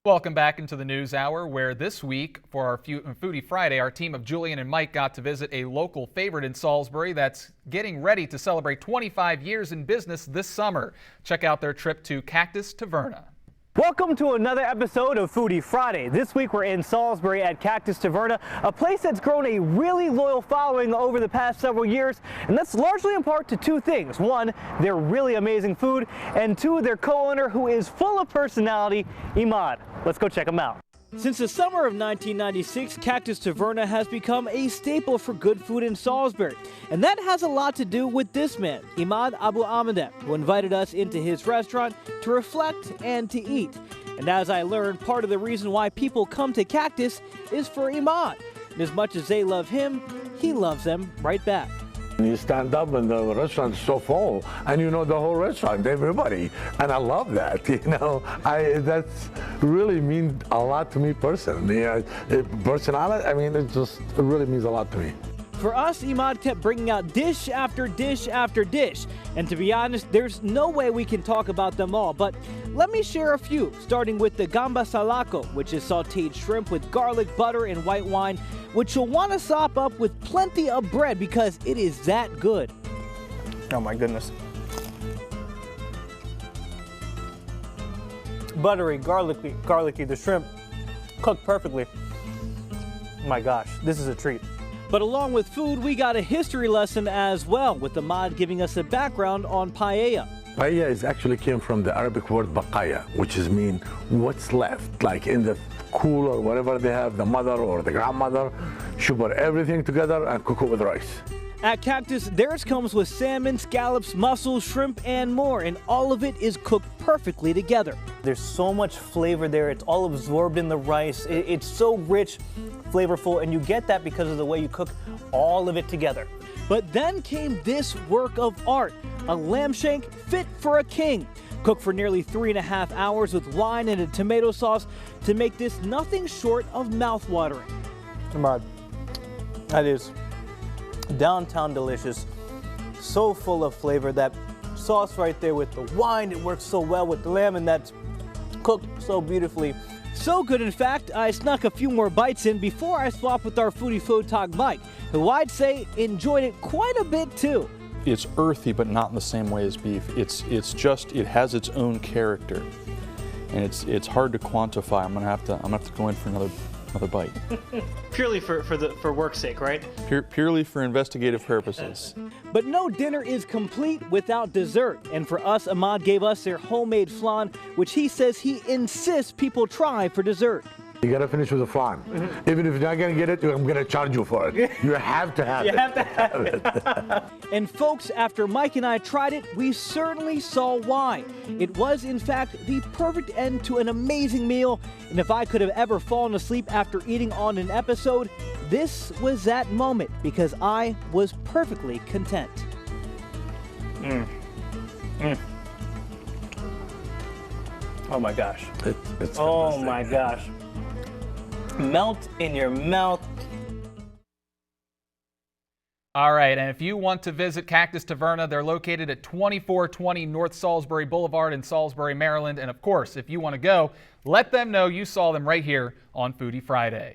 Welcome back into the News Hour, where this week for our Foodie Friday, our team of Julian and Mike got to visit a local favorite in Salisbury that's getting ready to celebrate 25 years in business this summer. Check out their trip to Cactus Taverna. Welcome to another episode of Foodie Friday. This week we're in Salisbury at Cactus Taverna, a place that's grown a really loyal following over the past several years, and that's largely in part to two things. One, their really amazing food, and two, their co-owner who is full of personality, Imad. Let's go check him out. Since the summer of 1996, Cactus Taverna has become a staple for good food in Salisbury. And that has a lot to do with this man, Imad Abu-Ahmadeh, who invited us into his restaurant to reflect and to eat. And as I learned, part of the reason why people come to Cactus is for Imad. And as much as they love him, he loves them right back. You stand up and the restaurant's so full, and you know the whole restaurant, everybody, and I love that. That's really means a lot to me personally. Personality, it really means a lot to me. For us, Imad kept bringing out dish after dish after dish, and to be honest, there's no way we can talk about them all, but let me share a few, starting with the gamba salako, which is sauteed shrimp with garlic, butter, and white wine, which you'll want to sop up with plenty of bread because it is that good. Oh my goodness. Buttery, garlicky, the shrimp cooked perfectly. My gosh, this is a treat. But along with food, we got a history lesson as well, with Imad giving us a background on paella. Paella actually came from the Arabic word baqaya, which is mean what's left, like in the cooler, whatever they have, the mother or the grandmother, she put everything together and cook it with rice. At Cactus, theirs comes with salmon, scallops, mussels, shrimp, and more, and all of it is cooked perfectly together. There's so much flavor there. It's all absorbed in the rice. It's so rich, flavorful, and you get that because of the way you cook all of it together. But then came this work of art, a lamb shank fit for a king, cooked for nearly 3.5 hours with wine and a tomato sauce to make this nothing short of mouth-watering. Imad, that is downtown delicious, so full of flavor. That sauce right there with the wine, it works so well with the lamb, and that's cooked so beautifully. So good, in fact, I snuck a few more bites in before I swapped with our foodie photog Mike, who I'd say enjoyed it quite a bit too. It's earthy, but not in the same way as beef. It has its own character, and it's hard to quantify. I'm gonna have to go in for another bite. Purely for work's sake, right? Purely for investigative purposes. But no dinner is complete without dessert, and for us, Imad gave us their homemade flan, which he says he insists people try for dessert. You gotta finish with a flan. Even if you're not gonna get it, I'm gonna charge you for it. You have to have it. You have to have it. And folks, after Mike and I tried it, we certainly saw why. It was, in fact, the perfect end to an amazing meal, and if I could have ever fallen asleep after eating on an episode, this was that moment, because I was perfectly content. Oh my gosh. Oh my gosh. Melt in your mouth. All right, and if you want to visit Cactus Taverna, they're located at 2420 North Salisbury Boulevard in Salisbury, Maryland. And of course, if you want to go, let them know you saw them right here on Foodie Friday.